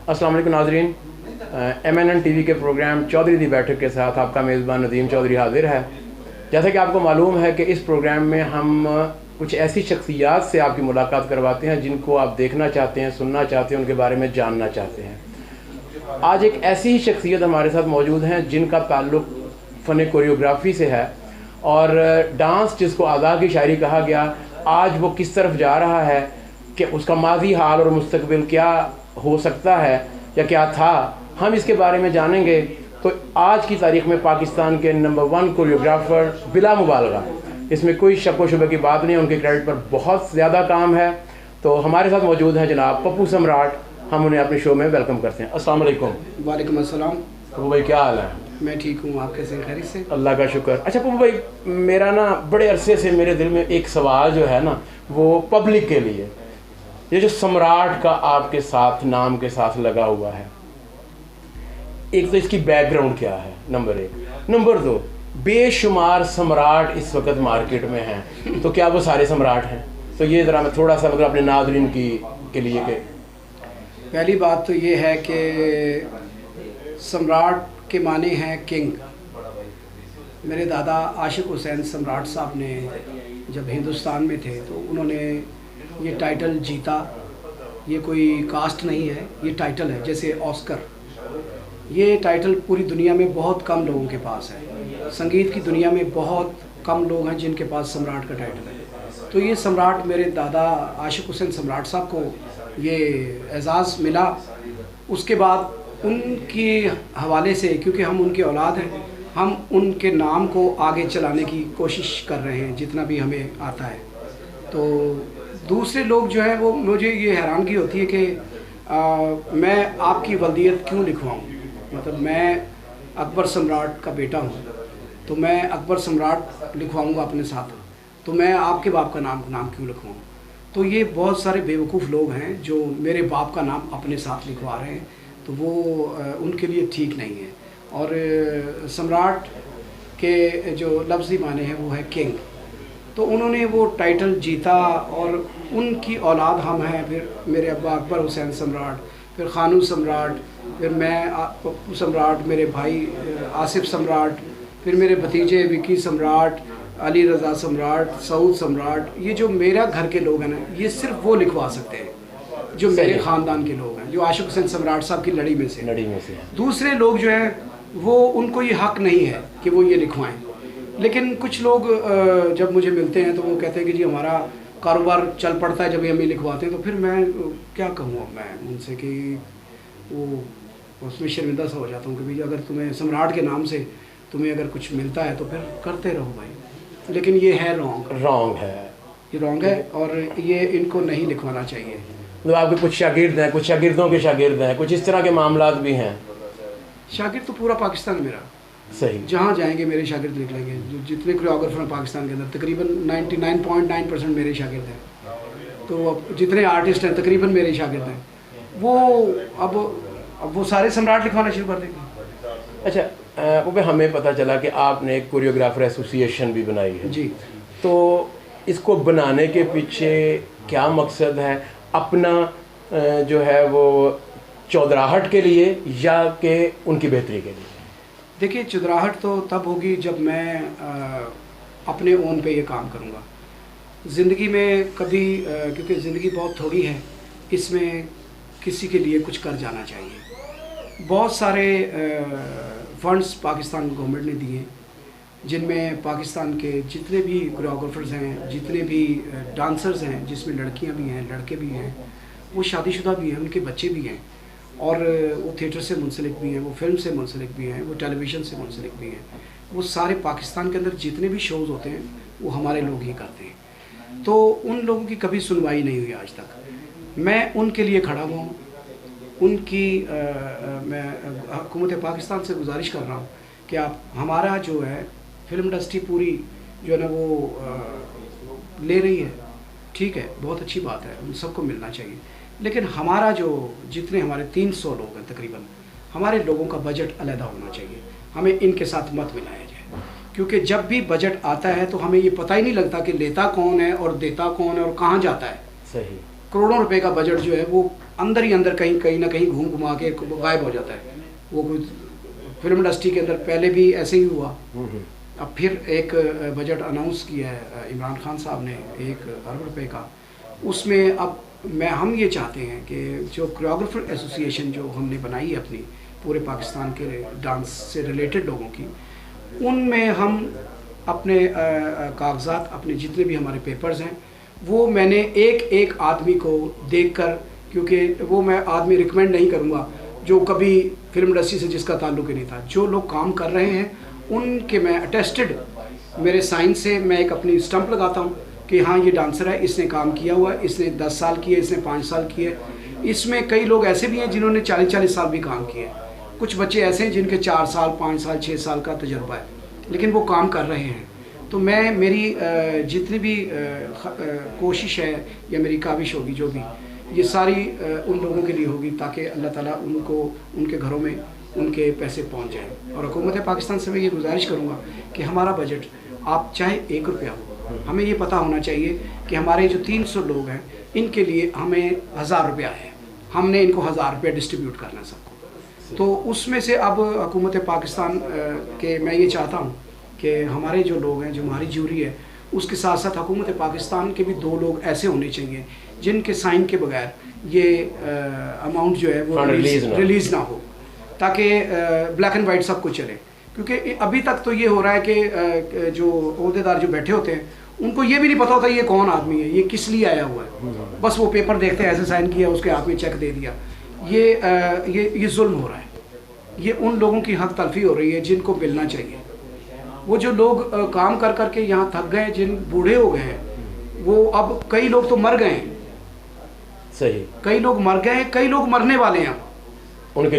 अस्सलाम वालेकुम नाज़रीन, MNN TV के प्रोग्राम चौधरी दी बैठक के साथ आपका मेज़बान नदीम चौधरी हाजिर है। जैसा कि आपको मालूम है कि इस प्रोग्राम में हम कुछ ऐसी शख्सियात से आपकी मुलाकात करवाते हैं जिनको आप देखना चाहते हैं, सुनना चाहते हैं, उनके बारे में जानना चाहते हैं। आज एक ऐसी ही शख्सियत हमारे साथ मौजूद हैं जिनका ताल्लुक़ फ़न कोरियोग्राफ़ी से है और डांस जिसको आज़ा की शायरी कहा गया, आज वो किस तरफ जा रहा है कि उसका माजी हाल और मुस्तकबिल क्या हो सकता है या क्या था, हम इसके बारे में जानेंगे। तो आज की तारीख़ में पाकिस्तान के नंबर 1 कोरियोग्राफर बिला मुबालगा, इसमें कोई शक व शुबे की बात नहीं, उनके क्रेडिट पर बहुत ज़्यादा काम है। तो हमारे साथ मौजूद हैं जनाब पप्पू सम्राट, हम उन्हें अपने शो में वेलकम करते हैं। अस्सलाम वालेकुम। वालेकुम अस्सलाम। पप्पू भाई क्या हाल है? मैं ठीक हूँ, आप कैसे? खैरियत से? अल्लाह का शुक्र। अच्छा पप्पू भाई, मेरा ना बड़े अरसे से मेरे दिल में एक सवाल जो है ना, वो पब्लिक के लिए, ये जो सम्राट का आपके साथ नाम के साथ लगा हुआ है, एक तो इसकी बैकग्राउंड क्या है, नंबर 1। नंबर 2, बेशुमार सम्राट इस वक्त मार्केट में हैं, तो क्या वो सारे सम्राट हैं? तो ये ज़रा मैं थोड़ा सा मतलब अपने नाज़रीन के लिए के पहली बात तो ये है कि सम्राट के माने हैं किंग। मेरे दादा आशिक हुसैन सम्राट साहब ने जब हिंदुस्तान में थे तो उन्होंने ये टाइटल जीता। ये कोई कास्ट नहीं है, ये टाइटल है, जैसे ऑस्कर। ये टाइटल पूरी दुनिया में बहुत कम लोगों के पास है। संगीत की दुनिया में बहुत कम लोग हैं जिनके पास सम्राट का टाइटल है। तो ये सम्राट मेरे दादा आशिक हुसैन सम्राट साहब को ये एजाज़ मिला। उसके बाद उनके हवाले से, क्योंकि हम उनकी औलाद हैं, हम उनके नाम को आगे चलाने की कोशिश कर रहे हैं जितना भी हमें आता है। तो दूसरे लोग जो हैं वो, मुझे ये हैरानगी होती है कि मैं आपकी वल्दियत क्यों लिखवाऊँ। मतलब मैं अकबर सम्राट का बेटा हूँ, तो मैं अकबर सम्राट लिखवाऊँगा अपने साथ, तो मैं आपके बाप का नाम क्यों लिखवाऊँ। तो ये बहुत सारे बेवकूफ़ लोग हैं जो मेरे बाप का नाम अपने साथ लिखवा रहे हैं, तो वो उनके लिए ठीक नहीं है। और सम्राट के जो लफ्ज़ी माने हैं वो है किंग। तो उन्होंने वो टाइटल जीता और उनकी औलाद हम हैं। फिर मेरे अब्बा अकबर हुसैन सम्राट, फिर खानू सम्राट, फिर मैं पप्पू सम्राट, मेरे भाई आसिफ सम्राट, फिर मेरे भतीजे विकी सम्राट, अली रज़ा सम्राट, सऊद सम्राट। ये जो मेरा घर के लोग हैं ना, ये सिर्फ वो लिखवा सकते हैं जो मेरे ख़ानदान के लोग हैं, जो आशिक हुसैन सम्राट साहब की लड़ी में से। दूसरे लोग जो हैं वो, उनको ये हक़ नहीं है कि वो ये लिखवाएं। लेकिन कुछ लोग जब मुझे मिलते हैं तो वो कहते हैं कि जी हमारा कारोबार चल पड़ता है जब ये हमें लिखवाते हैं। तो फिर मैं क्या कहूँ मैं उनसे कि वो उसमें शर्मिंदा सा हो जाता हूँ कि भाई अगर तुम्हें सम्राट के नाम से तुम्हें अगर कुछ मिलता है तो फिर करते रहो भाई। लेकिन ये है रॉन्ग है, ये रॉन्ग है और ये इनको नहीं लिखवाना चाहिए। मतलब आपके कुछ शागिर्द हैं, कुछ शागिर्दों के शागिर्द हैं, कुछ इस तरह के मामलात भी हैं। शागिर्द तो पूरा पाकिस्तान मेरा, सही, जहाँ जाएंगे मेरे शागिर्द निकलेंगे। जो जितने कोरियोग्राफर हैं पाकिस्तान के अंदर, तकरीबन 99.9% मेरे शागिर्द हैं। तो अब जितने आर्टिस्ट हैं तकरीबन मेरे शागिर्द हैं। वो अब वो सारे सम्राट लिखवाना शुरू कर देंगे। अच्छा वो हमें पता चला कि आपने एक कोरियोग्राफर एसोसिएशन भी बनाई है जी। तो इसको बनाने के पीछे क्या मकसद है? अपना जो है वो चौधराहट के लिए या कि उनकी बेहतरी के लिए? देखिए, चुदराहट तो तब होगी जब मैं अपने ओन पे ये काम करूँगा। ज़िंदगी में कभी क्योंकि ज़िंदगी बहुत थोड़ी है, इसमें किसी के लिए कुछ कर जाना चाहिए। बहुत सारे फंड्स पाकिस्तान गवर्नमेंट ने दिए, जिनमें पाकिस्तान के जितने भी कोरियोग्राफर्स हैं, जितने भी डांसर्स हैं, जिसमें लड़कियां भी हैं, लड़के भी हैं, वो शादीशुदा भी हैं, उनके बच्चे भी हैं, और वो थिएटर से मुंसलिक भी हैं, वो फिल्म से मुंसलिक भी हैं, वो टेलीविज़न से मुंसलिक भी हैं। वो सारे पाकिस्तान के अंदर जितने भी शोज़ होते हैं वो हमारे लोग ही करते हैं। तो उन लोगों की कभी सुनवाई नहीं हुई आज तक। मैं उनके लिए खड़ा हुआ हूँ। उनकी मैं हुकूमत पाकिस्तान से गुजारिश कर रहा हूँ कि आप हमारा जो है फिल्म इंडस्ट्री पूरी जो है ना वो ले रही है, ठीक है, बहुत अच्छी बात है, उन सबको मिलना चाहिए। लेकिन हमारा जो जितने हमारे 300 लोग हैं तकरीबन, हमारे लोगों का बजट अलग होना चाहिए। हमें इनके साथ मत मिलाया जाए, क्योंकि जब भी बजट आता है तो हमें ये पता ही नहीं लगता कि लेता कौन है और देता कौन है और कहाँ जाता है। सही। करोड़ों रुपए का बजट जो है वो अंदर ही अंदर कहीं ना कहीं घूम घुमा के गायब हो जाता है। वो कोई फिल्म इंडस्ट्री के अंदर पहले भी ऐसे ही हुआ। अब फिर एक बजट अनाउंस किया है इमरान खान साहब ने 1 अरब रुपए का। उसमें अब हम ये चाहते हैं कि जो कोरियोग्राफर एसोसिएशन जो हमने बनाई है अपनी पूरे पाकिस्तान के डांस से रिलेटेड लोगों की, उनमें हम अपने कागजात, अपने जितने भी हमारे पेपर्स हैं, वो मैंने एक आदमी को देखकर, क्योंकि वो मैं आदमी रिकमेंड नहीं करूँगा जो कभी फिल्म इंडस्ट्री से जिसका ताल्लुक ही नहीं था। जो लोग काम कर रहे हैं उनके मैं अटेस्टेड, मेरे साइन से मैं एक अपनी स्टंप लगाता हूँ कि हाँ ये डांसर है, इसने काम किया हुआ है, इसने 10 साल किए, इसने 5 साल किए। इसमें कई लोग ऐसे भी हैं जिन्होंने 40-40 साल भी काम किए। कुछ बच्चे ऐसे हैं जिनके 4 साल, 5 साल, 6 साल का तजुर्बा है, लेकिन वो काम कर रहे हैं। तो मैं मेरी जितनी भी कोशिश है या मेरी काविश होगी, जो भी ये सारी उन लोगों के लिए होगी ताकि अल्लाह ताला उनको उनके घरों में उनके पैसे पहुंच जाएं। और हुकूमत पाकिस्तान से मैं ये गुजारिश करूंगा कि हमारा बजट आप चाहे 1 रुपया हो, हमें ये पता होना चाहिए कि हमारे जो 300 लोग हैं इनके लिए हमें 1000 रुपया है, हमने इनको 1000 रुपया डिस्ट्रीब्यूट करना है सबको। तो उसमें से अब हुकूमत पाकिस्तान के मैं ये चाहता हूँ कि हमारे जो लोग हैं, जो हमारी जूरी है, उसके साथ साथ हुकूमत पाकिस्तान के भी 2 लोग ऐसे होने चाहिए जिनके साइन के बगैर ये अमाउंट जो है वो रिलीज़ ना हो, ताकि ब्लैक एंड वाइट सब कुछ चले। क्योंकि अभी तक तो ये हो रहा है कि जो ओहदेदार जो बैठे होते हैं उनको ये भी नहीं पता होता ये कौन आदमी है, ये किस लिए आया हुआ है। बस वो पेपर देखते हैं, ऐसे साइन किया, उसके हाथ में चेक दे दिया। ये जुल्म हो रहा है, ये उन लोगों की हक तलफी हो रही है जिनको मिलना चाहिए। वो जो लोग काम कर करके यहाँ थक गए, जिन बूढ़े हो गए हैं, वो अब कई लोग तो मर गए हैं, सही, कई लोग मर गए हैं, कई लोग मरने वाले हैं, उनके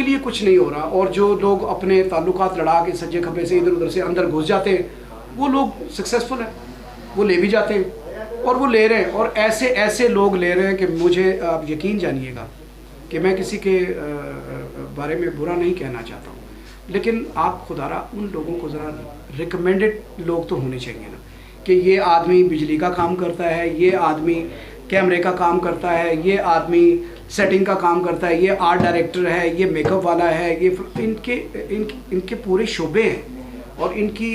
लिए कुछ नहीं हो रहा। और जो लोग अपने ताल्लुकात लड़ा के सज्जे खब्बे से इधर उधर से अंदर घुस जाते हैं, वो लोग सक्सेसफुल हैं, वो ले भी जाते हैं और वो ले रहे हैं। और ऐसे ऐसे लोग ले रहे हैं कि मुझे आप यकीन जानिएगा कि मैं किसी के बारे में बुरा नहीं कहना चाहता हूँ, लेकिन आप खुदारा उन लोगों को ज़रा रिकमेंडेड लोग तो होने चाहिए ना, कि ये आदमी बिजली का काम करता है, ये आदमी कैमरे का काम करता है, ये आदमी सेटिंग का काम करता है, ये आर्ट डायरेक्टर है, ये मेकअप वाला है, ये इनके पूरे शोबे हैं और इनकी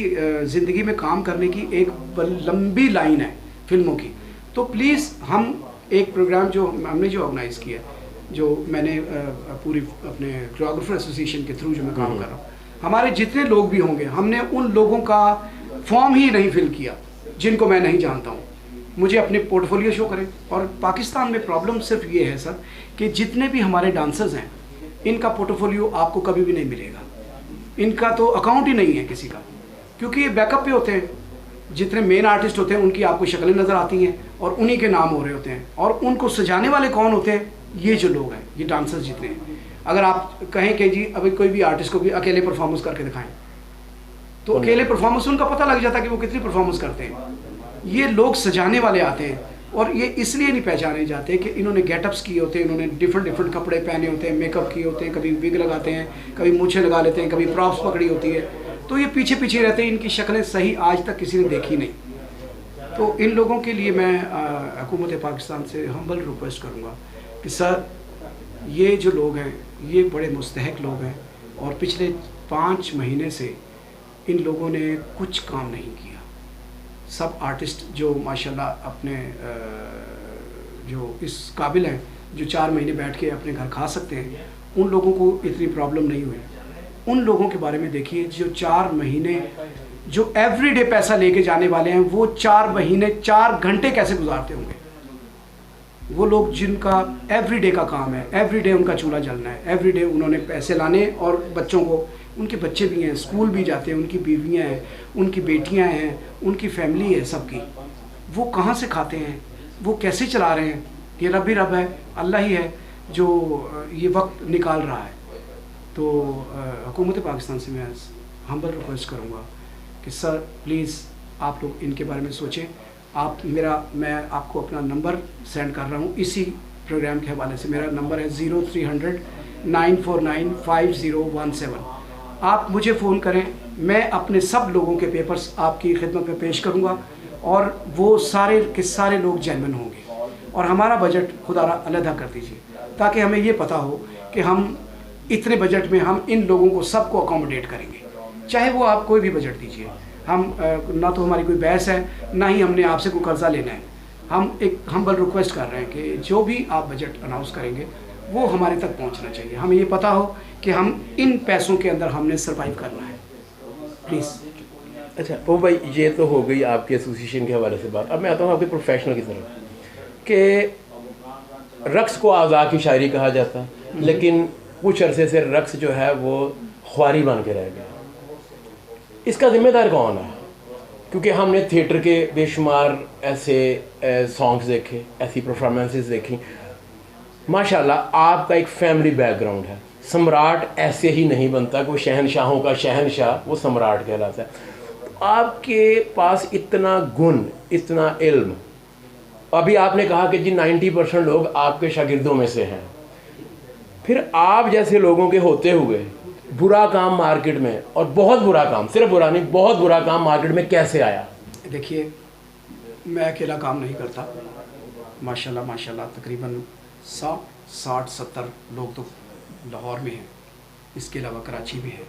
ज़िंदगी में काम करने की एक लंबी लाइन है फिल्मों की। तो प्लीज़ हम एक प्रोग्राम जो हमने जो ऑर्गेनाइज़ किया, जो मैंने पूरी अपने कोरियोग्राफर एसोसिएशन के थ्रू जो मैं काम कर रहा हूँ, हमारे जितने लोग भी होंगे, हमने उन लोगों का फॉर्म ही नहीं फिल किया जिनको मैं नहीं जानता हूँ। मुझे अपने पोर्टफोलियो शो करें। और पाकिस्तान में प्रॉब्लम सिर्फ ये है सर कि जितने भी हमारे डांसर्स हैं, इनका पोर्टफोलियो आपको कभी भी नहीं मिलेगा, इनका तो अकाउंट ही नहीं है किसी का, क्योंकि ये बैकअप पे होते हैं। जितने मेन आर्टिस्ट होते हैं उनकी आपको शक्लें नज़र आती हैं और उन्हीं के नाम हो रहे होते हैं, और उनको सजाने वाले कौन होते हैं? ये जो लोग हैं, ये डांसर्स जितने हैं। अगर आप कहें कि जी अभी कोई भी आर्टिस्ट को भी अकेले परफॉर्मेंस करके दिखाएं, तो अकेले परफॉर्मेंस उनका पता लग जाता है कि वो कितनी परफॉर्मेंस करते हैं। ये लोग सजाने वाले आते हैं और ये इसलिए नहीं पहचाने जाते कि इन्होंने गेटअप्स किए होते हैं, इन्होंने डिफरेंट कपड़े पहने होते हैं, मेकअप किए होते हैं, कभी विग लगाते हैं, कभी मूछें लगा लेते हैं, कभी प्रॉप्स पकड़ी होती है, तो ये पीछे पीछे रहते हैं, इनकी शक्लें सही आज तक किसी ने देखी नहीं। तो इन लोगों के लिए मैं हुकूमत पाकिस्तान से हम्बल रिक्वेस्ट करूँगा कि सर, ये जो लोग हैं ये बड़े मुस्तहक लोग हैं और पिछले 5 महीने से इन लोगों ने कुछ काम नहीं किया। सब आर्टिस्ट जो माशाल्लाह अपने जो इस काबिल हैं, जो 4 महीने बैठ के अपने घर खा सकते हैं, उन लोगों को इतनी प्रॉब्लम नहीं हुई। उन लोगों के बारे में देखिए जो 4 महीने जो एवरीडे पैसा लेके जाने वाले हैं, वो 4 महीने 4 घंटे कैसे गुजारते होंगे। वो लोग जिनका एवरीडे का काम है, एवरीडे उनका चूल्हा जलना है, एवरीडे उन्होंने पैसे लाने और बच्चों को, उनके बच्चे भी हैं, स्कूल भी जाते हैं, उनकी बीवियां हैं, उनकी बेटियां हैं, उनकी फैमिली है सबकी, वो कहाँ से खाते हैं, वो कैसे चला रहे हैं। ये रब ही रब है, अल्लाह ही है जो ये वक्त निकाल रहा है। तो हुकूमत पाकिस्तान से मैं हम्बल रिक्वेस्ट करूँगा कि सर प्लीज़ आप लोग इनके बारे में सोचें। मैं आपको अपना नंबर सेंड कर रहा हूँ इसी प्रोग्राम के हवाले से। मेरा नंबर है 0300 949 5017। आप मुझे फ़ोन करें, मैं अपने सब लोगों के पेपर्स आपकी खिदमत में पेश करूँगा और वो सारे के सारे लोग जेन्युइन होंगे। और हमारा बजट खुदारा अलहदा कर दीजिए। ताकि हमें ये पता हो कि हम इतने बजट में हम इन लोगों को सबको अकोमोडेट करेंगे, चाहे वो आप कोई भी बजट दीजिए। हम ना तो हमारी कोई बहस है, ना ही हमने आपसे कोई कर्जा लेना है। हम एक हम्बल रिक्वेस्ट कर रहे हैं कि जो भी आप बजट अनाउंस करेंगे वो हमारे तक पहुंचना चाहिए। हमें ये पता हो कि हम इन पैसों के अंदर हमने सर्वाइव करना है, प्लीज़। अच्छा ओ भाई, ये तो हो गई आपके एसोसिएशन के हवाले से बात। अब मैं आता हूँ आपके प्रोफेशनल की तरफ कि रक्स को आज़ा की शायरी कहा जाता है, लेकिन कुछ अरसे से रक्स जो है वो ख्वारी बन के रह गया। इसका जिम्मेदार कौन है? क्योंकि हमने थिएटर के बेशुमार ऐसे सॉन्ग्स देखे, ऐसी परफॉर्मेंसेस देखी। माशाल्लाह आपका एक फैमिली बैकग्राउंड है। सम्राट ऐसे ही नहीं बनता, कोई शहनशाहों का शहनशाह, वो सम्राट कहलाता है। तो आपके पास इतना गुण, इतना इल्म, अभी आपने कहा कि जी 90% लोग आपके शागिर्दों में से हैं, फिर आप जैसे लोगों के होते हुए बुरा काम मार्केट में, और बहुत बुरा काम, सिर्फ बुरा नहीं, बहुत बुरा काम मार्केट में कैसे आया? देखिए, मैं अकेला काम नहीं करता। माशाल्लाह माशाल्लाह तकरीबन 60-70 लोग तो लाहौर में हैं, इसके अलावा कराची में है,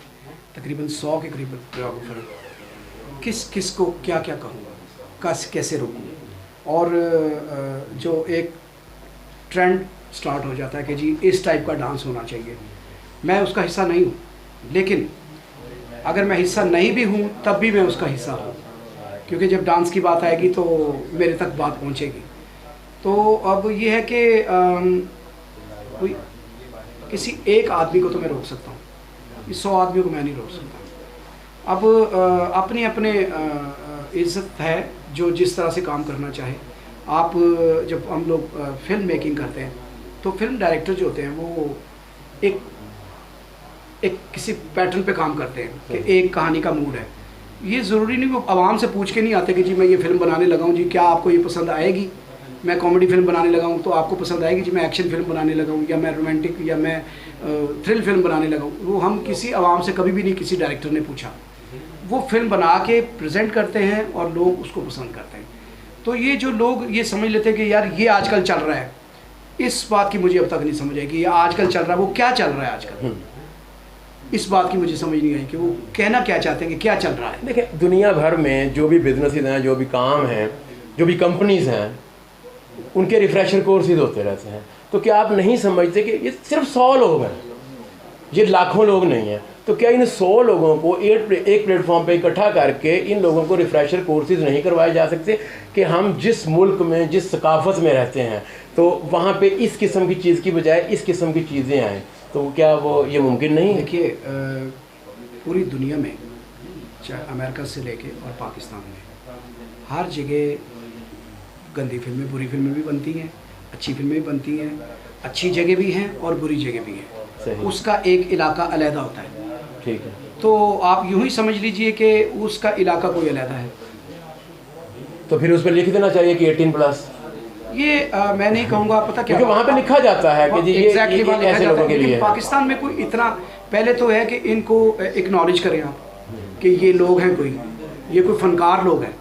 तकरीबन 100 के करीब कोरियोग्राफर। किस किस को क्या क्या कहूँ, कैसे रोकूँ? और जो एक ट्रेंड स्टार्ट हो जाता है कि जी इस टाइप का डांस होना चाहिए, मैं उसका हिस्सा नहीं हूँ, लेकिन अगर मैं हिस्सा नहीं भी हूँ तब भी मैं उसका हिस्सा हूँ, क्योंकि जब डांस की बात आएगी तो मेरे तक बात पहुँचेगी। तो अब ये है कि कोई किसी एक आदमी को तो मैं रोक सकता हूँ, 100 आदमियों को मैं नहीं रोक सकता। अब अपनी अपने इज़्ज़त है, जो जिस तरह से काम करना चाहे। आप जब हम लोग फिल्म मेकिंग करते हैं तो फिल्म डायरेक्टर जो होते हैं वो एक किसी पैटर्न पे काम करते हैं कि एक कहानी का मूड है। ये ज़रूरी नहीं, वो आवाम से पूछ के नहीं आते कि जी मैं ये फ़िल्म बनाने लगा हूँ, जी क्या आपको ये पसंद आएगी? मैं कॉमेडी फिल्म बनाने लगा हूँ तो आपको पसंद आएगी? जी मैं एक्शन फिल्म बनाने लगा हूँ, या मैं रोमांटिक, या मैं थ्रिल फिल्म बनाने लगा हूँ। वो हम किसी आवाम से कभी भी नहीं, किसी डायरेक्टर ने पूछा। वो फिल्म बना के प्रेजेंट करते हैं और लोग उसको पसंद करते हैं। तो ये जो लोग ये समझ लेते हैं कि यार ये आजकल चल रहा है, इस बात की मुझे अब तक नहीं समझ आई कि ये आजकल चल रहा है, वो क्या चल रहा है आजकल, इस बात की मुझे समझ नहीं आई कि वो कहना क्या चाहते हैं कि क्या चल रहा है। देखिए, दुनिया भर में जो भी बिजनेसेस हैं, जो भी काम हैं, जो भी कंपनीज हैं, उनके रिफ्रेशर कोर्सेज होते रहते हैं। तो क्या आप नहीं समझते कि ये सिर्फ 100 लोग हैं, ये लाखों लोग नहीं हैं? तो क्या इन 100 लोगों को एक प्लेटफॉर्म पे इकट्ठा करके इन लोगों को रिफ्रेशर कोर्सेज नहीं करवाए जा सकते कि हम जिस मुल्क में, जिस सकाफत में रहते हैं, तो वहाँ पे इस किस्म की चीज़ की बजाय इस किस्म की चीज़ें आएँ? तो क्या वो ये मुमकिन नहीं है? देखिए, पूरी दुनिया में, चाहे अमेरिका से लेके और पाकिस्तान में, हर जगह गंदी फिल्में, बुरी फिल्में भी बनती हैं, अच्छी फिल्में भी बनती हैं, अच्छी जगह भी हैं और बुरी जगह भी हैं। उसका एक इलाका अलहदा होता है। ठीक है। तो आप यूँ ही समझ लीजिए कि उसका इलाका कोई अलहदा है। तो फिर उस पर लिख देना चाहिए कि 18+। ये मैं नहीं कहूँगा, पता क्या, क्योंकि वहाँ पे लिखा जाता है कि जी ये ऐसे लोगों के लिए है। पाकिस्तान में कोई इतना, पहले तो है कि इनको एक्नॉलेज करें आप कि ये लोग हैं, कोई ये कोई फनकार लोग हैं।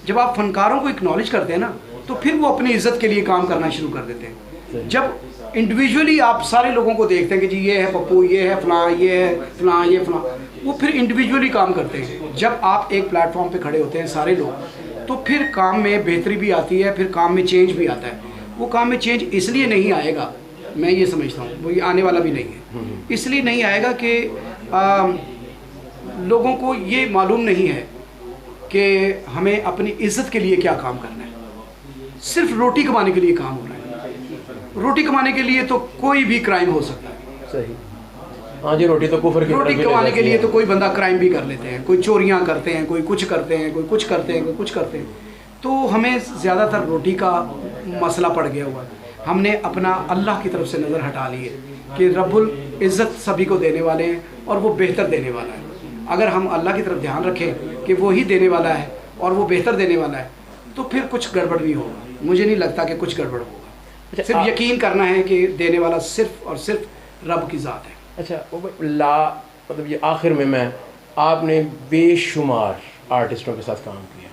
जब आप फनकारों को एक्नॉलेज करते हैं ना, तो फिर वो अपनी इज्जत के लिए काम करना शुरू कर देते हैं। जब इंडिविजुअली आप सारे लोगों को देखते हैं कि जी ये है पप्पू, ये है फलां, ये है फलां, ये फलां, वो फिर इंडिविजुअली काम करते हैं। जब आप एक प्लेटफॉर्म पे खड़े होते हैं सारे लोग, तो फिर काम में बेहतरी भी आती है, फिर काम में चेंज भी आता है। वो काम में चेंज इसलिए नहीं आएगा, मैं ये समझता हूँ, वो ये आने वाला भी नहीं है, इसलिए नहीं आएगा कि लोगों को ये मालूम नहीं है कि हमें अपनी इज्जत के लिए क्या काम करना है। सिर्फ रोटी कमाने के लिए काम हो रहा है। रोटी कमाने के लिए तो कोई भी क्राइम हो सकता है। सही। हाँ जी, रोटी तो कुफर की रोटी कमाने के लिए तो कोई बंदा क्राइम भी कर लेते हैं, कोई चोरियां करते हैं, कोई कुछ करते हैं, कोई कुछ करते हैं, कोई कुछ करते हैं। तो हमें ज़्यादातर रोटी का मसला पड़ गया हुआ है। हमने अपना अल्लाह की तरफ से नज़र हटा ली है कि रब्बुल इज़्ज़त सभी को देने वाले हैं और वो बेहतर देने वाला है। अगर हम अल्लाह की तरफ ध्यान रखें कि वो ही देने वाला है और वो बेहतर देने वाला है, तो फिर कुछ गड़बड़ नहीं होगा। मुझे नहीं लगता कि कुछ गड़बड़ होगा। सिर्फ यकीन करना है कि देने वाला सिर्फ और सिर्फ रब की ज़ात है। अच्छा, मतलब ये आखिर में आपने बेशुमार आर्टिस्टों के साथ काम किया।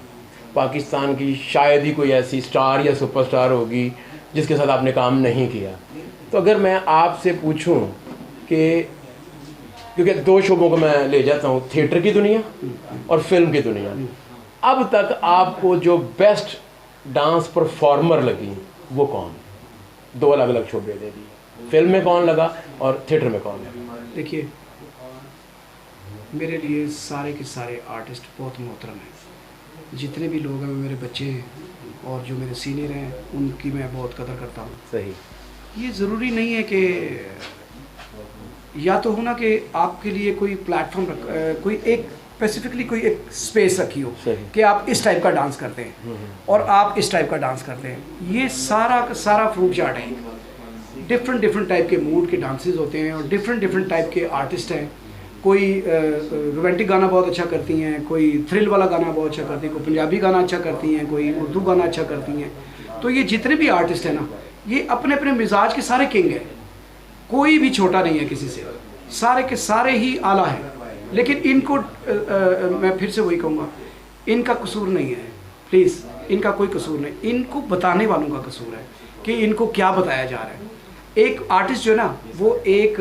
पाकिस्तान की शायद ही कोई ऐसी स्टार या सुपरस्टार होगी जिसके साथ आपने काम नहीं किया। तो अगर मैं आपसे पूछूं कि, क्योंकि दो शोबों को मैं ले जाता हूं, थिएटर की दुनिया और फिल्म की दुनिया, अब तक आपको जो बेस्ट डांस परफॉर्मर लगी वो कौन? दो अलग अलग शोबे दे दिए, फिल्म में कौन लगा और थिएटर में कौन लगा? देखिए, मेरे लिए सारे के सारे आर्टिस्ट बहुत मोहतरम हैं। जितने भी लोग हैं, मेरे बच्चे हैं और जो मेरे सीनियर हैं, उनकी मैं बहुत कदर करता हूँ। सही। ये ज़रूरी नहीं है कि या तो हो ना कि आपके लिए कोई प्लेटफॉर्म कोई एक स्पेसिफिकली कोई एक स्पेस रखी हो कि आप इस टाइप का डांस करते हैं और आप इस टाइप का डांस करते हैं। ये सारा का सारा फ्रूट चार्ट है। डिफरेंट टाइप के मूड के डांसेस होते हैं और डिफरेंट टाइप के आर्टिस्ट हैं। कोई रोमांटिक गाना बहुत अच्छा करती हैं, कोई थ्रिल वाला गाना बहुत अच्छा करती हैं, कोई पंजाबी गाना अच्छा करती हैं, कोई उर्दू गाना अच्छा करती हैं। तो ये जितने भी आर्टिस्ट हैं ना, ये अपने अपने मिजाज के सारे किंग हैं। कोई भी छोटा नहीं है किसी से, सारे के सारे ही आला हैं। लेकिन इनको मैं फिर से वही कहूँगा, इनका कसूर नहीं है, प्लीज़, इनका कोई कसूर नहीं। इनको बताने वालों का कसूर है कि इनको क्या बताया जा रहा है। एक आर्टिस्ट जो है ना, वो एक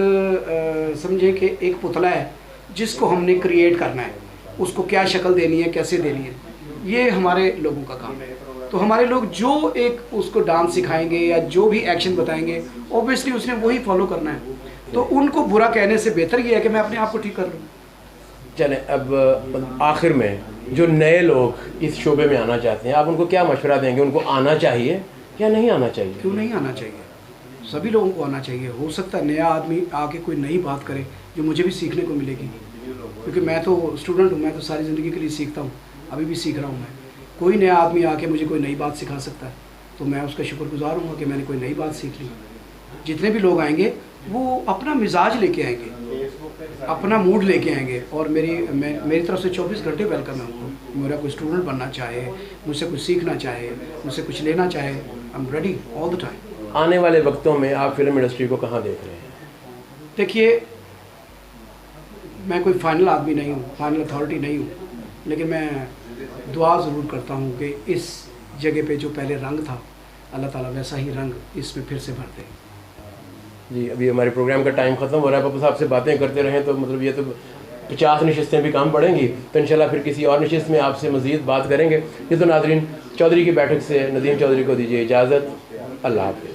समझे कि एक पुतला है जिसको हमने क्रिएट करना है, उसको क्या शक्ल देनी है, कैसे देनी है, ये हमारे लोगों का काम है। तो हमारे लोग जो एक उसको डांस सिखाएंगे या जो भी एक्शन बताएंगे, ऑब्वियसली उसने वही फॉलो करना है। तो उनको बुरा कहने से बेहतर ये है कि मैं अपने आप को ठीक कर लूँ। चलें, अब आखिर में जो नए लोग इस शोबे में आना चाहते हैं, आप उनको क्या मशवरा देंगे? उनको आना चाहिए या नहीं आना चाहिए? क्यों नहीं आना चाहिए? सभी लोगों को आना चाहिए। हो सकता है नया आदमी आके कोई नई बात करे जो मुझे भी सीखने को मिलेगी, क्योंकि मैं तो स्टूडेंट हूँ, मैं तो सारी ज़िंदगी के लिए सीखता हूँ, अभी भी सीख रहा हूँ मैं। कोई नया आदमी आके मुझे कोई नई बात सिखा सकता है, तो मैं उसका शुक्रगुजार हूँ कि मैंने कोई नई बात सीख ली। जितने भी लोग आएंगे वो अपना मिजाज लेके आएंगे, अपना मूड लेके आएंगे, और मेरी तरफ से 24 घंटे वेलकम है उनको। मेरा कोई स्टूडेंट बनना चाहे, मुझसे कुछ सीखना चाहे, मुझसे कुछ लेना चाहे, I am ready all the time. आने वाले वक्तों में आप फिल्म इंडस्ट्री को कहाँ देख रहे हैं? देखिए, मैं कोई फाइनल आदमी नहीं हूँ, फाइनल अथॉरिटी नहीं हूँ, लेकिन मैं दुआ ज़रूर करता हूँ कि इस जगह पे जो पहले रंग था, अल्लाह ताला वैसा ही रंग इसमें फिर से भर दे। जी, अभी हमारे प्रोग्राम का टाइम ख़त्म हो रहा है। पापा साहब से बातें करते रहें तो मतलब ये तो 50 नशिस्तें भी कम पड़ेंगी, तो इंशाल्लाह फिर किसी और नशिस्त में आपसे मज़ीद बात करेंगे। ये तो नाज़रीन, चौधरी की बैठक से नदीम चौधरी को दीजिए इजाज़त। अल्लाह हाफ़िज़।